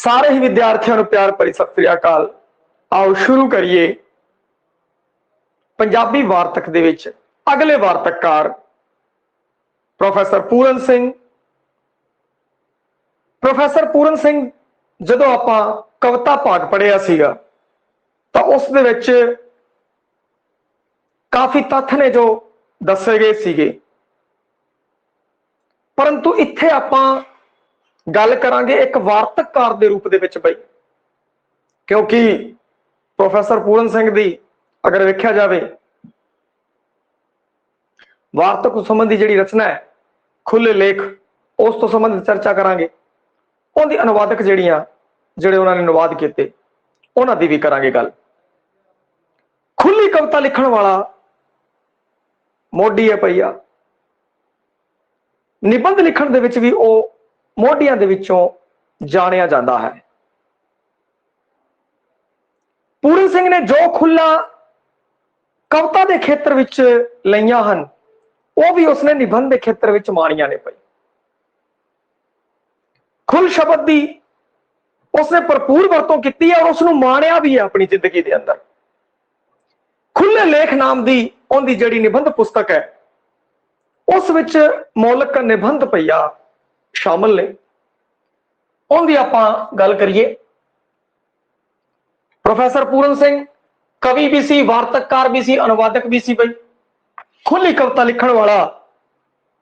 सारे ही विद्यार्थियों को प्यार भरी सत श्री अकाल। आओ शुरू करिए पंजाबी वार्तक दे विच अगले वार्तककार प्रोफैसर पूरन सिंह। प्रोफैसर पूरन सिंह जदों आपां कविता भाग पढ़िया सीगा तां उस दे विच काफी तत्थ ने जो दसे गए सीगे, परंतु इत्थे आपां गल करांगे एक वार्तककार दे रूप दे विच बई, क्योंकि प्रोफैसर पूरन सिंह दी अगर वेख्या जाए वार्तक संबंधी जिहड़ी रचना है खुले लेख उस तो संबंधित चर्चा करांगे। उनकी अनुवादक जिहड़ियां जिहड़े उन्होंने अनुवाद किए उन्हां दी भी करांगे गल। खुली कविता लिखण वाला मोढी है पईया, निबंध लिखण दे विच भी वो मोढियां दे विचों जाणिया जांदा है। पूरन सिंह ने जो खुला कविता के खेत्र विच लईयां हन वो भी उसने निबंध के खेत्र विच माणियां ने पई। खुल शब्द की उसने भरपूर वरतों की है और उसनूं माणिया भी है अपनी जिंदगी के अंदर। खुले लेख नाम की उनकी जिहड़ी निबंध पुस्तक है उस विच मौलिक निबंध पईया शामिल ने। उनकी आपां गल करिए। प्रोफैसर पूरन सिंह कवि भी सी, वार्तककार भी सी, अनुवादक भी सी। बई खुली कविता लिखण वाला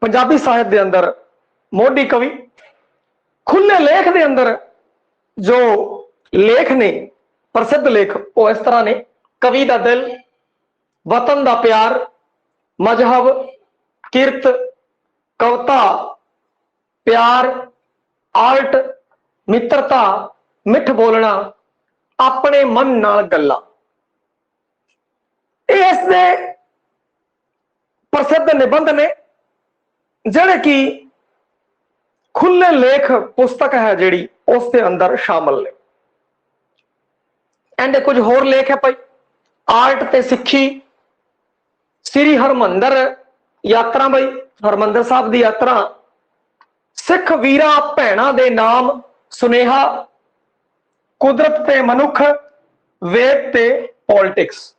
पंजाबी साहित्य के अंदर मोढी कवि। खुले लेख के अंदर जो लेख ने प्रसिद्ध लेख वो इस तरह ने कवि का दिल, वतन का प्यार, मजहब, किरत, कविता, प्यार, आर्ट, मित्रता, मिठ बोलना, अपने मन नाल गल्लां। इसके प्रसिद्ध निबंध ने जिहड़े कि खुले लेख पुस्तक है जिहड़ी उसके अंदर शामिल ने। एंड कुछ होर लेख है भाई, आर्ट ते सिक्खी, श्री हरमंदर यात्रा। बई हरमंदर साहब की यात्रा, सिख वीरा भैणा दे नाम, सुनेहा, कुदरत ते मनुख, वेद ते पॉलिटिक्स।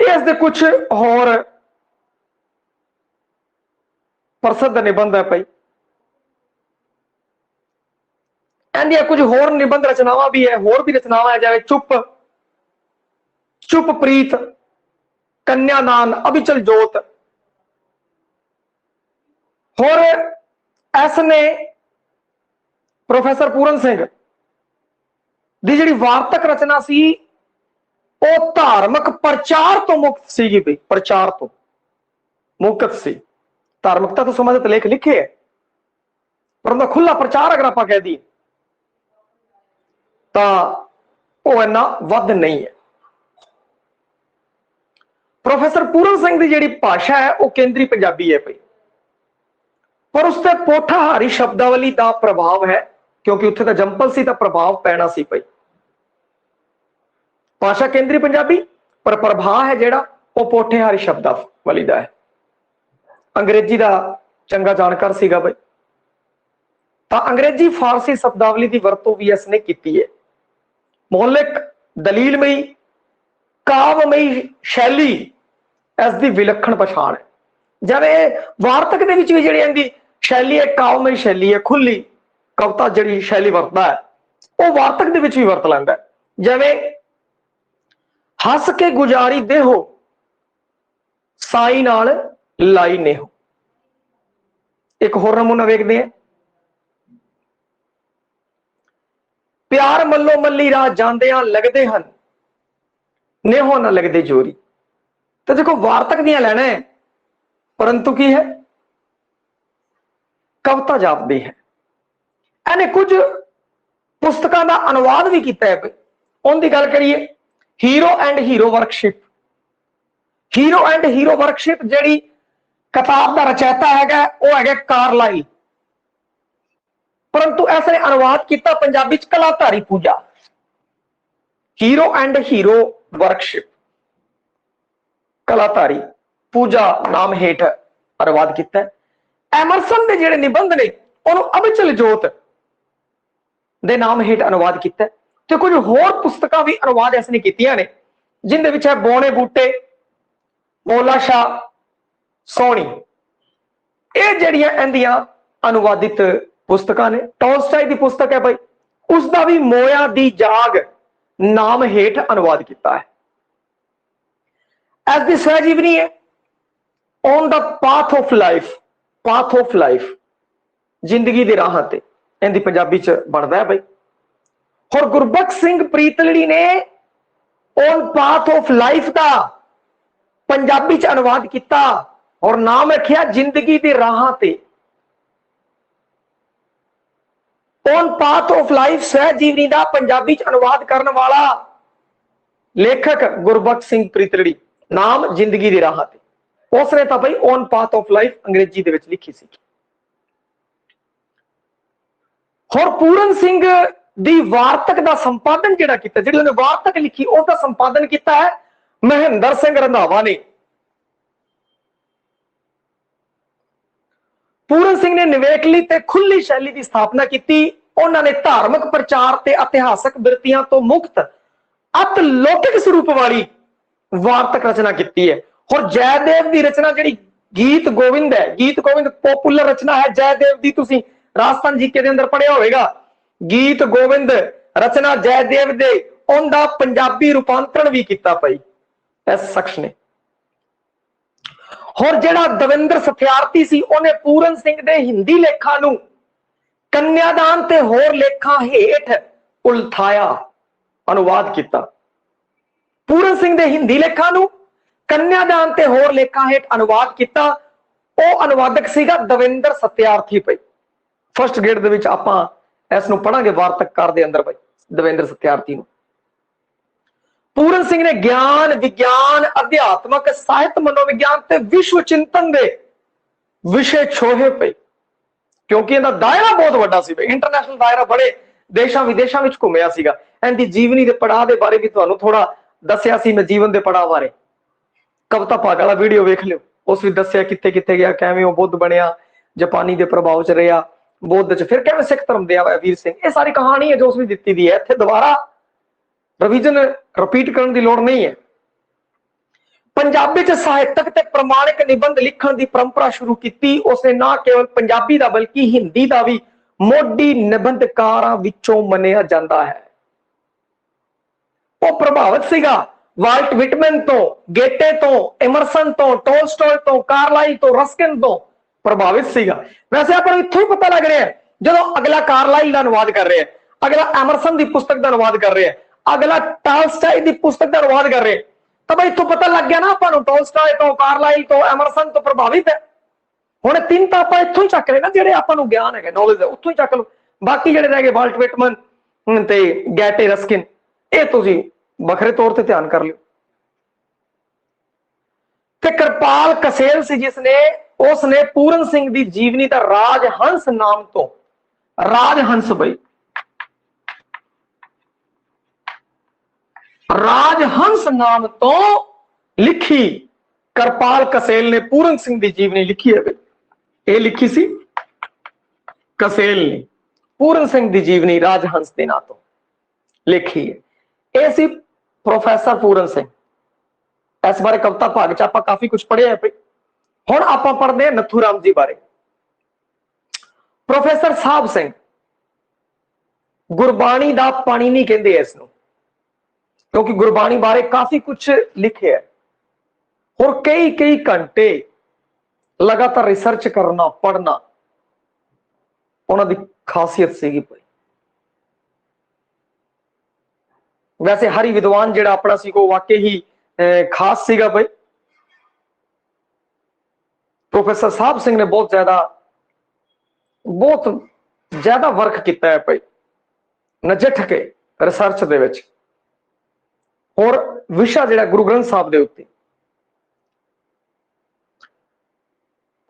इसके कुछ होर प्रसिद्ध निबंध है भाई। एंडिया कुछ होर निबंध रचनावां भी है, होर भी रचनावां है जैसे चुप, चुप प्रीत, कन्यादान, अभिचल जोत। होर इसने प्रोफैसर पूरन सिंह दी जिहड़ी वार्तक रचना सी वो धार्मिक प्रचार तो मुक्त सी। भाई प्रचार तो मुक्त सी। धार्मिकता तो संबंधित लेख लिखे है, पर उनका खुला प्रचार अगर आप कह दी तो वो इन्ना वध नहीं है। प्रोफैसर पूरन सिंह की जिहड़ी भाषा है वो केंद्री पंजाबी है भाई, पर उससे पोठाहारी शब्दावली का प्रभाव है, क्योंकि उत्थे तो जंपल सी, तो प्रभाव पैना सी भाई। भाषा केंद्री पंजाबी पर प्रभाव है जिहड़ा वो पोठेहारी शब्दावली का है। अंग्रेजी का चंगा जानकार सीगा भाई, तो अंग्रेजी फारसी शब्दावली की वरतों भी इसने की है। मौलिक, दलीलमई, काव्यमई शैली इसकी विलक्षण पछाण है। जिवें वार्तक दे विच भी जिहड़ी इहदी शैली है काव्यमई शैली है, खुली कविता जिहड़ी शैली वरतदा है वो वार्तक दे विच भी वरत लैंदा है। जिवें हस के गुजारी देहो, साई नाल लाई नेहो। एक होर नमूना वेखदे हैं, प्यार मल्लो मल्ली राह जांदियां लगदे हन, नेहो ना लगदे जोरी। तो देखो वार्तक दियां लैना है, परंतु की है कविता जापदी है। इन्हें कुछ पुस्तकों का अनुवाद भी किया है। उनकी गल करिए, hero and hero worship. Hero and hero worship जिहड़ी किताब का रचयिता है वो है कारलाइल, परंतु इसने अनुवाद किया पंजाबी च कलाधारी पूजा। हीरो एंड हीरो वर्कशिप, कलाधारी पूजा नाम हेठ अनुवाद किया। एमरसन के जिहड़े निबंध ने उन्होंने अभिचल जोत ਦੇ ਨਾਮ ਹੇਠ ਅਨੁਵਾਦ ਕੀਤਾ ਤੇ ਕੁਝ ਹੋਰ ਪੁਸਤਕਾਂ ਵੀ ਅਨੁਵਾਦ ਇਸ ਨੇ ਕੀਤੀਆਂ ਨੇ, ਜਿੰਦੇ ਵਿੱਚ ਹੈ ਬੋਣੇ ਬੂਟੇ, ਮੋਲਾ ਸ਼ਾਹ, ਸੋਹਣੀ। ਇਹ ਜਿਹੜੀਆਂ ਇਹਦੀਆਂ ਅਨੁਵਾਦਿਤ ਪੁਸਤਕਾਂ ਨੇ। ਟੋਲਸਟਾਏ ਦੀ ਪੁਸਤਕ ਹੈ ਭਾਈ, ਉਸਦਾ ਵੀ ਮੋਇਆ ਦੀ ਜਾਗ ਨਾਮ ਹੇਠ ਅਨੁਵਾਦ ਕੀਤਾ ਹੈ। ਇਸ ਦੀ ਸਵੈ ਜੀਵਨੀ ਹੈ on the path of life, path of life, ਜ਼ਿੰਦਗੀ ਦੇ ਰਾਹਾਂ ਤੇ, ਇਹਦੀ ਪੰਜਾਬੀ ਚ ਬਣਦਾ ਹੈ ਭਾਈ। ਹੋਰ ਗੁਰਬਖਸ਼ ਸਿੰਘ ਪ੍ਰੀਤਲੜੀ ਨੇ ਔਨ ਪਾਥ ਆਫ ਲਾਈਫ ਦਾ ਪੰਜਾਬੀ ਚ ਅਨੁਵਾਦ ਕੀਤਾ ਔਰ ਨਾਮ ਰੱਖਿਆ ਜ਼ਿੰਦਗੀ ਦੇ ਰਾਹਾਂ ਤੇ। ਔਨ ਪਾਥ ਆਫ ਲਾਈਫ ਸਵੈ ਜੀਵਨੀ ਦਾ ਪੰਜਾਬੀ ਚ ਅਨੁਵਾਦ ਕਰਨ ਵਾਲਾ ਲੇਖਕ ਗੁਰਬਖਸ਼ ਸਿੰਘ ਪ੍ਰੀਤਲੜੀ, ਨਾਮ ਜ਼ਿੰਦਗੀ ਦੇ ਰਾਹਾਂ ਤੇ। ਉਸਨੇ ਤਾਂ ਭਾਈ ਔਨ ਪਾਥ ਆਫ ਲਾਈਫ ਅੰਗਰੇਜ਼ੀ ਦੇ ਵਿੱਚ ਲਿਖੀ ਸੀ। ਹੋਰ ਪੂਰਨ ਸਿੰਘ ਦੀ ਵਾਰਤਕ ਦਾ ਸੰਪਾਦਨ ਜਿਹੜਾ ਕੀਤਾ, ਜਿਹੜੀ ਉਹਨੇ ਵਾਰਤਕ ਲਿਖੀ, ਉਹਦਾ ਸੰਪਾਦਨ ਕੀਤਾ ਹੈ ਮਹਿੰਦਰ ਸਿੰਘ ਰੰਧਾਵਾ ਨੇ। ਪੂਰਨ ਸਿੰਘ ਨੇ ਨਿਵੇਕਲੀ ਤੇ ਖੁੱਲੀ ਸ਼ੈਲੀ ਦੀ ਸਥਾਪਨਾ ਕੀਤੀ। ਉਹਨਾਂ ਨੇ ਧਾਰਮਿਕ ਪ੍ਰਚਾਰ ਤੇ ਇਤਿਹਾਸਕ ਬਿਰਤੀਆਂ ਤੋਂ ਮੁਕਤ ਅਤ ਲੌਕਿਕ ਸਰੂਪ ਵਾਲੀ ਵਾਰਤਕ ਰਚਨਾ ਕੀਤੀ ਹੈ। ਹੋਰ ਜੈਦੇਵ ਦੀ ਰਚਨਾ ਜਿਹੜੀ ਗੀਤ ਗੋਵਿੰਦ ਹੈ, ਗੀਤ ਗੋਵਿੰਦ ਪੋਪੂਲਰ ਰਚਨਾ ਹੈ ਜੈਦੇਵ ਦੀ, ਤੁਸੀਂ ਰਾਜਸਥਾਨ ਜੀਕੇ ਦੇ ਅੰਦਰ ਪੜਿਆ ਹੋਵੇਗਾ। ਗੀਤ ਗੋਵਿੰਦ ਰਚਨਾ ਜੈਦੇਵ ਦੇ, ਉਹਦਾ ਪੰਜਾਬੀ ਰੂਪਾਂਤਰਣ ਵੀ ਕੀਤਾ ਭਾਈ ਇਸ ਸ਼ਖਸ ਨੇ। ਹੋਰ ਜਿਹੜਾ ਦਵਿੰਦਰ ਸਥਿਆਰਥੀ ਸੀ, ਉਹਨੇ ਪੂਰਨ ਸਿੰਘ ਦੇ ਹਿੰਦੀ ਲੇਖਾਂ ਨੂੰ ਕੰਨਿਆਦਾਨ ਤੇ ਹੋਰ ਲੇਖਾਂ ਹੇਠ ਉਲਥਾਇਆ, ਅਨੁਵਾਦ ਕੀਤਾ। ਪੂਰਨ ਸਿੰਘ ਦੇ ਹਿੰਦੀ ਲੇਖਾਂ ਨੂੰ ਕੰਨਿਆਦਾਨ ਤੇ ਹੋਰ ਲੇਖਾਂ ਹੇਠ ਅਨੁਵਾਦ ਕੀਤਾ। ਉਹ ਅਨੁਵਾਦਕ ਸੀਗਾ ਦਵਿੰਦਰ ਸਥਿਆਰਥੀ ਭਾਈ। ਫਸਟ ਗ੍ਰੇਡ ਦੇ ਵਿੱਚ ਆਪਾਂ ਇਸ ਨੂੰ ਪੜਾਂਗੇ ਵਾਰਤਕਕਾਰ ਦੇ ਅੰਦਰ ਭਾਈ, ਦਵਿੰਦਰ ਸਥਿਆਰਥੀ ਨੂੰ। ਪੂਰਨ ਸਿੰਘ ਨੇ ਗਿਆਨ, ਵਿਗਿਆਨ, ਅਧਿਆਤਮਕ, ਸਾਹਿਤ, ਮਨੋਵਿਗਿਆਨ ਤੇ ਵਿਸ਼ਵ ਚਿੰਤਨ ਦੇ ਵਿਸ਼ੇ ਛੋਹੇ ਪਏ, ਕਿਉਂਕਿ ਇਹਦਾ ਦਾਇਰਾ ਬਹੁਤ ਵੱਡਾ ਸੀ ਭਾਈ, ਇੰਟਰਨੈਸ਼ਨਲ ਦਾਇਰਾ, ਬੜੇ ਦੇਸ਼ਾਂ ਵਿਦੇਸ਼ਾਂ ਵਿੱਚ ਘੁੰਮਿਆ ਸੀਗਾ। ਇਹਦੀ ਜੀਵਨੀ ਦੇ ਪੜਾਅ ਦੇ ਬਾਰੇ ਵੀ ਤੁਹਾਨੂੰ ਥੋੜਾ ਦੱਸਿਆ ਸੀ ਮੈਂ, ਜੀਵਨ ਦੇ ਪੜਾਅ ਬਾਰੇ। ਕਵਿਤਾ ਭਾਗ ਵਾਲਾ ਵੀਡੀਓ ਵੇਖ ਲਿਓ, ਉਸ ਵਿੱਚ ਦੱਸਿਆ ਕਿੱਥੇ ਕਿੱਥੇ ਗਿਆ, ਕਿਵੇਂ ਉਹ ਬੁੱਧ ਬਣਿਆ, ਜਾਪਾਨੀ ਦੇ ਪ੍ਰਭਾਵ ਚ ਰਿਹਾ ਬੁੱਧ ਚ, ਫਿਰ ਕਿਵੇਂ ਸਿੱਖ ਧਰਮ ਦੇ ਆਇਆ ਵੀਰ ਸਿੰਘ। ਇਹ ਸਾਰੀ ਕਹਾਣੀ ਹੈ ਜੋ ਉਸ ਵਿੱਚ ਦਿੱਤੀ ਦੀ ਹੈ, ਇੱਥੇ ਦੁਬਾਰਾ ਰਿਵੀਜ਼ਨ ਰਿਪੀਟ ਕਰਨ ਦੀ ਲੋੜ ਨਹੀਂ ਹੈ। ਪੰਜਾਬੀ ਚ ਸਾਹਿਤਕ ਤੇ ਪ੍ਰਮਾਣਿਕ ਨਿਬੰਧ ਲਿਖਣ ਦੀ ਪਰੰਪਰਾ ਸ਼ੁਰੂ ਕੀਤੀ ਉਸਨੇ। ਨਾ ਕੇਵਲ ਪੰਜਾਬੀ ਦਾ ਬਲਕਿ ਹਿੰਦੀ ਦਾ ਵੀ ਮੋਢੀ ਨਿਬੰਧਕਾਰਾਂ ਵਿੱਚੋਂ ਮੰਨਿਆ ਜਾਂਦਾ ਹੈ। ਉਹ ਪ੍ਰਭਾਵਿਤ ਸੀਗਾ ਵਾਲਟ ਵਿਟਮੈਨ ਤੋਂ, ਗੇਟੇ ਤੋਂ, ਐਮਰਸਨ ਤੋਂ, ਟੋਲਸਟੋਏ ਤੋਂ, ਕਾਰਲਾਈਲ ਤੋਂ, ਰਸਕਿਨ ਤੋਂ ਪ੍ਰਭਾਵਿਤ ਸੀਗਾ। ਵੈਸੇ ਆਪਾਂ ਨੂੰ ਇੱਥੋਂ ਹੀ ਪਤਾ ਲੱਗ ਰਿਹਾ ਜਦੋਂ ਅਗਲਾ ਕਾਰਲਾਈਲ ਦਾ ਅਨੁਵਾਦ ਕਰ ਰਿਹਾ, ਅਗਲਾ ਐਮਰਸਨ ਦੀ ਪੁਸਤਕ ਦਾ ਅਨੁਵਾਦ ਕਰ ਰਿਹਾ, ਅਗਲਾ ਟਾਲਸਟਾਏ ਦੀ ਪੁਸਤਕ ਦਾ ਅਨੁਵਾਦ ਕਰ ਰਿਹਾ, ਤਾਂ ਬਈ ਇੱਥੋਂ ਪਤਾ ਲੱਗ ਗਿਆ ਨਾ ਆਪਾਂ ਨੂੰ ਟੋਲਸਟਾਏ ਤੋਂ, ਕਾਰਲਾਈਲ ਤੋਂ, ਐਮਰਸਨ ਤੋਂ ਪ੍ਰਭਾਵਿਤ ਹੈ। ਹੁਣ ਤਿੰਨ ਤਾਂ ਆਪਾਂ ਇੱਥੋਂ ਹੀ ਚੱਕ ਰਹੇ ਨਾ, ਜਿਹੜੇ ਆਪਾਂ ਨੂੰ ਗਿਆਨ ਹੈਗਾ, ਨੌਲੇਜ ਹੈ, ਉੱਥੋਂ ਹੀ ਚੱਕ ਲਓ। ਬਾਕੀ ਜਿਹੜੇ ਰਹਿ ਗਏ ਵਾਲਟ ਵਿਟਮਨ ਤੇ ਗੈਟੇ, ਰਸਕਿਨ, ਇਹ ਤੁਸੀਂ ਵੱਖਰੇ ਤੌਰ ਤੇ ਧਿਆਨ ਕਰ ਲਿਓ। ਤੇ ਕਿਰਪਾਲ ਕਸੇਲ ਸੀ ਜਿਸਨੇ, ਉਸਨੇ ਪੂਰਨ ਸਿੰਘ ਦੀ ਜੀਵਨੀ ਦਾ ਰਾਜਹੰਸ ਨਾਮ ਤੋਂ, ਰਾਜਹੰਸ ਬਈ, ਰਾਜਹੰਸ ਨਾਮ ਤੋਂ ਲਿਖੀ। ਕਿਰਪਾਲ ਕਸੇਲ ਨੇ ਪੂਰਨ ਸਿੰਘ ਦੀ ਜੀਵਨੀ ਲਿਖੀ ਹੈ ਬਈ, ਇਹ ਲਿਖੀ ਸੀ ਕਸੇਲ ਨੇ, ਪੂਰਨ ਸਿੰਘ ਦੀ ਜੀਵਨੀ ਰਾਜਹੰਸ ਦੇ ਨਾਂ ਤੋਂ ਲਿਖੀ ਹੈ। ਇਹ ਸੀ ਪ੍ਰੋਫੈਸਰ ਪੂਰਨ ਸਿੰਘ। ਇਸ ਬਾਰੇ ਕਵਿਤਾ ਭਾਗ ਚ ਆਪਾਂ ਕਾਫੀ ਕੁਝ ਪੜ੍ਹਿਆ ਹੈ। ਹੁਣ ਆਪਾਂ ਪੜ੍ਹਦੇ ਹਾਂ ਨੱਥੂ ਰਾਮ ਜੀ ਬਾਰੇ। ਪ੍ਰੋਫੈਸਰ ਸਾਹਿਬ ਸਿੰਘ ਗੁਰਬਾਣੀ ਦਾ ਪਾਣੀਨੀ ਕਹਿੰਦੇ ਇਸ ਨੂੰ, ਕਿਉਂਕਿ ਗੁਰਬਾਣੀ ਬਾਰੇ ਕਾਫੀ ਕੁਝ ਲਿਖਿਆ ਹੈ। ਹੋਰ ਕਈ ਘੰਟੇ ਲਗਾਤਾਰ ਰਿਸਰਚ ਕਰਨਾ, ਪੜ੍ਹਨਾ ਉਹਨਾਂ ਦੀ ਖਾਸੀਅਤ ਸੀਗੀ ਭਾਈ। ਵੈਸੇ ਹਰੀ ਵਿਦਵਾਨ ਜਿਹੜਾ ਆਪਣਾ ਸੀ ਉਹ ਵਾਕਈ ਹੀ ਖਾਸ ਸੀਗਾ ਭਾਈ। ਪ੍ਰੋਫੈਸਰ ਸਾਹਿਬ ਸਿੰਘ ਨੇ ਬਹੁਤ ਜ਼ਿਆਦਾ ਵਰਕ ਕੀਤਾ ਹੈ ਭਾਈ, ਨਜਿੱਠ ਕੇ ਰਿਸਰਚ ਦੇ ਵਿੱਚ। ਹੋਰ ਵਿਸ਼ਾ ਜਿਹੜਾ ਗੁਰੂ ਗ੍ਰੰਥ ਸਾਹਿਬ ਦੇ ਉੱਤੇ।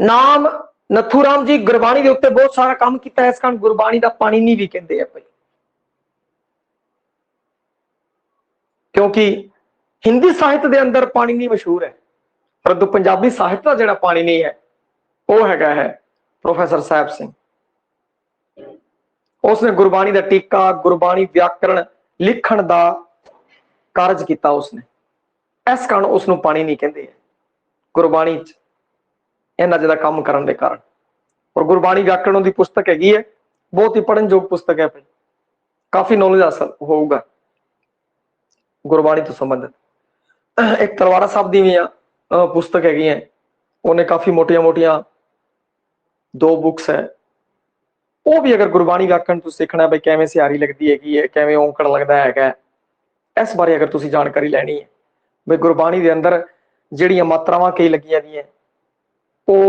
ਨਾਮ ਨੱਥੂ ਰਾਮ ਜੀ ਗੁਰਬਾਣੀ ਦੇ ਉੱਤੇ ਬਹੁਤ ਸਾਰਾ ਕੰਮ ਕੀਤਾ ਹੈ, ਇਸ ਕਾਰਨ ਗੁਰਬਾਣੀ ਦਾ ਪਾਣੀਨੀ ਵੀ ਕਹਿੰਦੇ ਆ ਭਾਈ, ਕਿਉਂਕਿ ਹਿੰਦੀ ਸਾਹਿਤ ਦੇ ਅੰਦਰ ਪਾਣੀਨੀ ਮਸ਼ਹੂਰ ਹੈ, ਪਰੰਤੂ ਪੰਜਾਬੀ ਸਾਹਿਤ ਦਾ ਜਿਹੜਾ ਪਾਣੀਨੀ ਹੈ ਉਹ ਹੈਗਾ ਹੈ ਪ੍ਰੋਫੈਸਰ ਸਾਹਿਬ ਸਿੰਘ। उसने गुरबाणी का टीका गुरबाणी व्याकरण लिखण का कारज किया उसने, इस कारण उसनों पानी नहीं कहते गुरबाणी इन्ना ज्यादा काम करने के कारण। और गुरबाणी व्याकरण की पुस्तक हैगी है, बहुत ही पढ़न योग पुस्तक है भाई, काफी नॉलेज हासिल होगा गुरबाणी तो संबंधित। एक तलवारा साहब की भी पुस्तक हैगी है, उन्हें काफी मोटिया मोटिया 2 बुक्स है। वो भी अगर गुरबाणी व्याकरण तुम सीखना है भाई किवें सियारी लगती है किवें औंकड़ लगता है, इस बारे अगर तुम जानकारी लैनी है भाई गुरबाणी के अंदर जिहड़ियां मात्रावां कई लगियां दी वो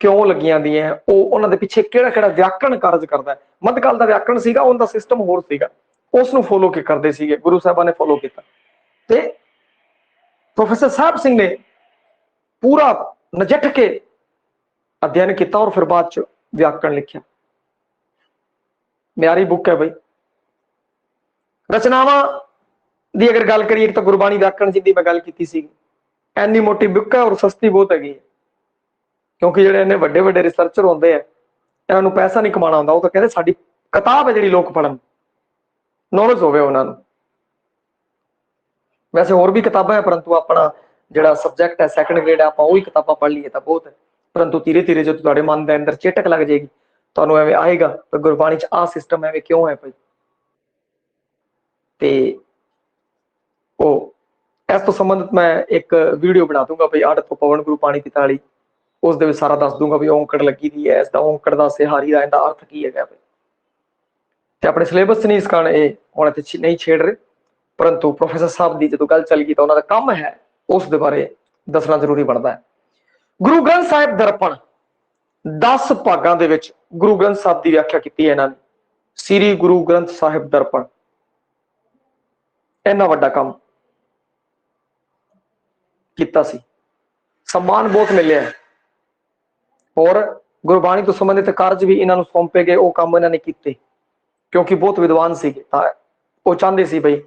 क्यों लगियां दी वो उन्होंने पिछे किहड़ा व्याकरण कारज करता है। मध्यकाल का व्याकरण सीगा, उनका सिस्टम होर सीगा, उसनूं फॉलो के करते सीगे, गुरु साहबां ने फॉलो किया। ते प्रोफेसर साहब सिंह ने पूरा नजट के अध्ययन किया और फिर बाद च व्याकरण लिखा। म्यारी बुक है भाई। रचनावां दी अगर गल करिए तो गुरबाणी व्याकरण जिंदी मैं गल की सी, इन्नी मोटी बुक है और सस्ती बहुत हैगी है, क्योंकि जिहड़े इन्ने वड्डे वड्डे रिसर्चर होंदे हैं इन्हां पैसा नहीं कमाना आउंदा, वो तो कहते साडी किताब है जिहड़ी लोग पढ़न, नॉलेज होवे उन्हां नूं। वैसे होर भी किताबां है, परंतु अपना जिहड़ा सबजैक्ट है सैकंड ग्रेड है, आपां ओही किताबां पढ़ लीए तां बहुत है। परंतु धीरे धीरे जो तुहाडे मन दे अंदर चेटक लग जाएगी, तुहानूं एवें आएगा तो गुरबाणी च आ सिस्टम एवें क्यों है भाई। ते ओ इस तो संबंधित मैं एक वीडियो बना दूंगा भाई, आड़ तो पवन गुरु पानी पिता वाली, उस दे विच सारा दस दूंगा भी औंकड़ लगी दी है, इसका औंकड़ का सिहारी का इहदा अर्थ की है भाई। ते अपने सिलेबस नहीं इस कारण ये हुण इत्थे नहीं छेड़ रहे, परंतु प्रोफेसर साहब की जो गल चल गई तो उन्होंने काम है उस दे बारे दसना जरूरी बनता है। गुरु ग्रंथ साहिब दर्पण 10 भागों के विच गुरु ग्रंथ साहब की व्याख्या की है इन्होंने। श्री गुरु ग्रंथ साहिब दर्पण इन्ना वड्डा काम किया सी, सम्मान बहुत मिले है और गुरबाणी तो संबंधित कार्य भी इन्होंने सौंपे गए, वो काम इन्होंने किए क्योंकि बहुत विद्वान सी, वो चाहते सी भाई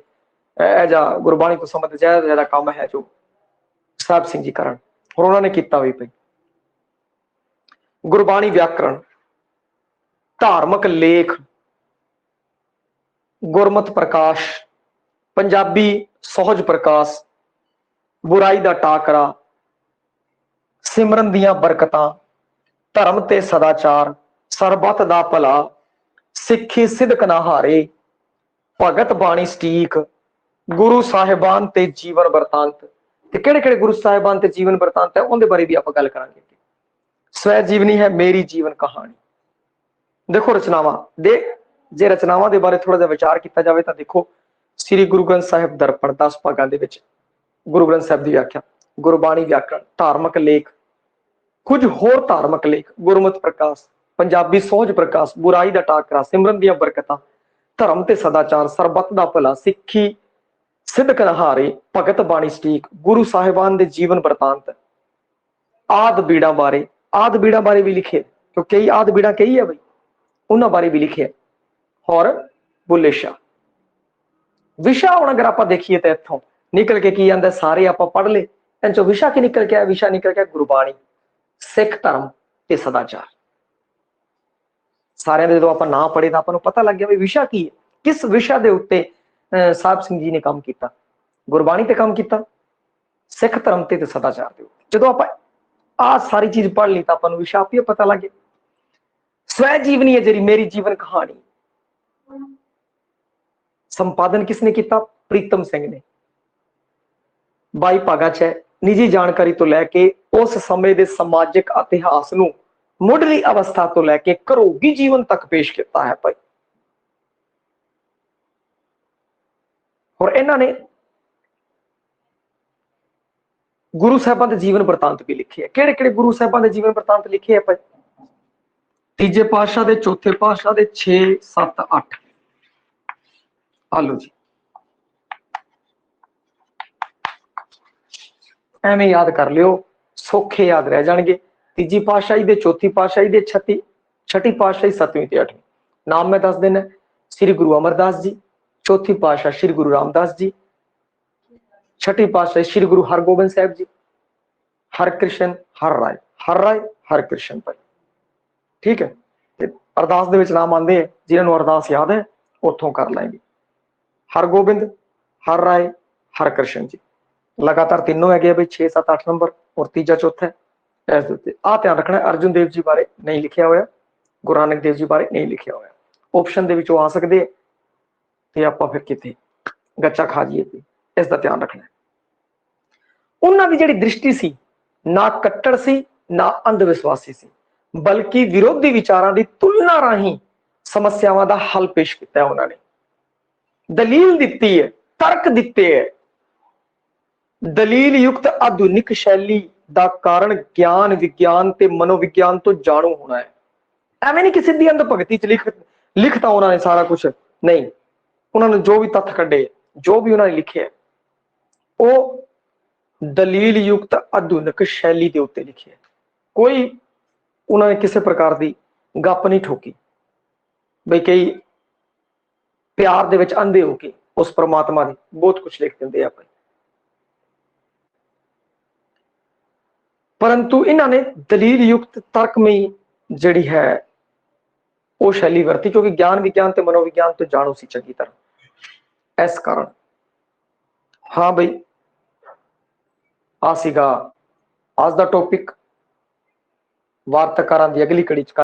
ऐजा गुरबाणी तो संबंधित ज्यादा से ज्यादा काम है जो साहब सिंह जी करन, और उन्होंने किया भी भाई। गुरबाणी व्याकरण, धार्मिक लेख, गुरमत प्रकाश, पंजाबी सहज प्रकाश, बुराई का टाकरा, सिमरन दियां बरकतां, धर्म ते सदाचार, सरबत दा भला, सिक्खी सिदक ना हारे, भगत बाणी सटीक, गुरु साहिबान ते जीवन वरतांत। किहड़े-किहड़े गुरु साहिबान ते जीवन वरतांत है उनके बारे भी आपां गल करांगे। स्वै जीवनी है मेरी जीवन कहानी। देखो रचनावां दे जे रचनावां दे बारे थोड़ा जिहा विचार किया जाए तो देखो, श्री गुरु ग्रंथ साहिब दर्पण 10 भागों के विच गुरु ग्रंथ साहिब की व्याख्या, गुरबाणी व्याकरण, धार्मिक लेख, कुछ होर धार्मिक लेख, गुरमत प्रकाश, पंजाबी सोहज प्रकाश, बुराई का टाकरा, सिमरन दियां बरकतां, धर्म ते सदाचार, सरबत दा भला, सिक्खी सिद्ध कनहारे, भगत बाणी सटीक, गुरु साहिबान दे जीवन वरतांत, आद बीड़ा बारे, आद बीड़ा बारे भी लिखे, तो कई आद बीड़ा कई है भाई, उन्होंने बारे भी लिखे। और बुल्ले शाह विशा हुण अगर आप देखिए तो इत्थों निकल के की आंदा, सारे आप पढ़ ले, इन चो विशा की निकल के आया, विशा निकल के गुरबाणी, सिख धर्म ते सदाचार। सारे जो आप ना पढ़े तो आपको पता लग गया भी विशा की है, किस विशा के उत्ते साहब सिंह जी ने काम किया, गुरबाणी ते काम किया, सिख धर्म ते सदाचार के उत्ते। जो आप आ सारी चीज पढ़ ली तो आपको विशा आप ही पता लग गया। स्वै जीवनी है जी मेरी जीवन कहानी, संपादन किसने किया, प्रीतम सिंह ने। 22 भागों च निजी जानकारी तो लैके उस समय के समाजिक इतिहास नूं मुढ़ली अवस्था तो लैके घरोगी जीवन तक पेश किया है भाई। और इन्होंने गुरु साहिबां के जीवन वरतांत भी लिखे है। किहड़े-किहड़े गुरु साहिबां के जीवन वरतांत लिखे है भाई, तीजे पातशाह दे, चौथे पातशाह दे, 6, 7, 8, आलो जी एवें याद कर लियो, सौखे याद रह जाएंगे। तीजी पातशाही दे, चौथी पातशाही दे, छठी पातशाही, 7वीं ते 8वीं। नाम मैं दस देना, श्री गुरु अमरदास जी, चौथी पातशाह श्री गुरु रामदास जी, छठी पातशाह श्री गुरु हरगोबिंद साहब जी, हरकृष्ण हर राय, हर राय हरकृष्ण भाई, ठीक है। ਤੇ ਅਰਦਾਸ ਦੇ ਵਿੱਚ ਨਾਮ ਆਉਂਦੇ ਹੈ, ਜਿਨ੍ਹਾਂ ਨੂੰ ਅਰਦਾਸ ਯਾਦ ਹੈ ਉੱਥੋਂ ਕਰ ਲੈਣਗੇ। ਹਰਗੋਬਿੰਦ, ਹਰ ਰਾਏ, ਹਰਕ੍ਰਿਸ਼ਨ ਜੀ, ਲਗਾਤਾਰ ਤਿੰਨੋਂ ਹੈਗੇ ਆ ਬਈ 6 7 8 ਨੰਬਰ, ਔਰ ਤੀਜਾ ਚੌਥਾ ਹੈ। ਇਸ ਦੇ ਉੱਤੇ ਆਹ ਧਿਆਨ ਰੱਖਣਾ, ਅਰਜੁਨ ਦੇਵ ਜੀ ਬਾਰੇ ਨਹੀਂ ਲਿਖਿਆ ਹੋਇਆ, ਗੁਰੂ ਨਾਨਕ ਦੇਵ ਜੀ ਬਾਰੇ ਨਹੀਂ ਲਿਖਿਆ ਹੋਇਆ। ਆਪਸ਼ਨ ਦੇ ਵਿੱਚੋਂ ਆ ਸਕਦੇ ਤੇ ਆਪਾਂ ਫਿਰ ਕਿਤੇ ਗੱਚਾ ਖਾ ਜਾਈਏ, ਤੇ ਇਸ ਦਾ ਧਿਆਨ ਰੱਖਣਾ। ਉਹਨਾਂ ਦੀ ਜਿਹੜੀ ਦ੍ਰਿਸ਼ਟੀ ਸੀ ਨਾ ਕੱਟੜ ਸੀ ਨਾ ਅੰਧ ਵਿਸ਼ਵਾਸੀ ਸੀ, ਬਲਕਿ ਵਿਰੋਧੀ ਵਿਚਾਰਾਂ ਦੀ ਤੁਲਨਾ ਰਾਹੀਂ ਸਮੱਸਿਆਵਾਂ ਦਾ ਹੱਲ ਪੇਸ਼ ਕੀਤਾ ਹੈ। ਉਹਨਾਂ ਨੇ ਦਲੀਲ ਦਿੱਤੀ ਹੈ, ਤਰਕ ਦਿੱਤੇ ਹੈ। ਦਲੀਲ ਯੁਕਤ ਆਧੁਨਿਕ ਸ਼ੈਲੀ ਦਾ ਕਾਰਨ ਗਿਆਨ ਵਿਗਿਆਨ ਤੇ ਮਨੋਵਿਗਿਆਨ ਤੋਂ ਜਾਣੂ ਹੋਣਾ ਹੈ। ਐਵੇਂ ਨਹੀਂ ਕਿ ਸਿੱਧੀ ਅੰਧ ਭਗਤੀ ਚ ਲਿਖਤਾ ਉਹਨਾਂ ਨੇ ਸਾਰਾ ਕੁਝ, ਨਹੀਂ। ਉਹਨਾਂ ਨੇ ਜੋ ਵੀ ਤੱਥ ਕੱਢੇ, ਜੋ ਵੀ ਉਹਨਾਂ ਨੇ ਲਿਖਿਆ, ਉਹ ਦਲੀਲ ਯੁਕਤ ਆਧੁਨਿਕ ਸ਼ੈਲੀ ਦੇ ਉੱਤੇ ਲਿਖਿਆ। ਕੋਈ ਉਹਨਾਂ ਨੇ ਕਿਸੇ ਪ੍ਰਕਾਰ ਦੀ ਗੱਪ ਨਹੀਂ ਠੋਕੀ ਬਈ ਕਈ ਪਿਆਰ ਦੇ ਵਿੱਚ ਅੰਧੇ ਹੋ ਕੇ ਉਸ ਪਰਮਾਤਮਾ ਦੀ ਬਹੁਤ ਕੁਝ ਲਿਖ ਦਿੰਦੇ ਆ ਭਾਈ। ਪਰੰਤੂ ਇਹਨਾਂ ਨੇ ਦਲੀਲ ਯੁਕਤ ਤਰਕਮਈ ਜਿਹੜੀ ਹੈ ਉਹ ਸ਼ੈਲੀ ਵਰਤੀ, ਕਿਉਂਕਿ ਗਿਆਨ ਵਿਗਿਆਨ ਤੇ ਮਨੋਵਿਗਿਆਨ ਤੋਂ ਜਾਣੂ ਸੀ ਚੰਗੀ ਤਰ੍ਹਾਂ। ਇਸ ਕਾਰਨ ਹਾਂ ਬਈ ਆ ਸੀਗਾ ਅੱਜ ਦਾ ਟੌਪਿਕ। ਵਾਰਤਾਕਾਰਾਂ ਦੀ ਅਗਲੀ ਕੜੀ ਚ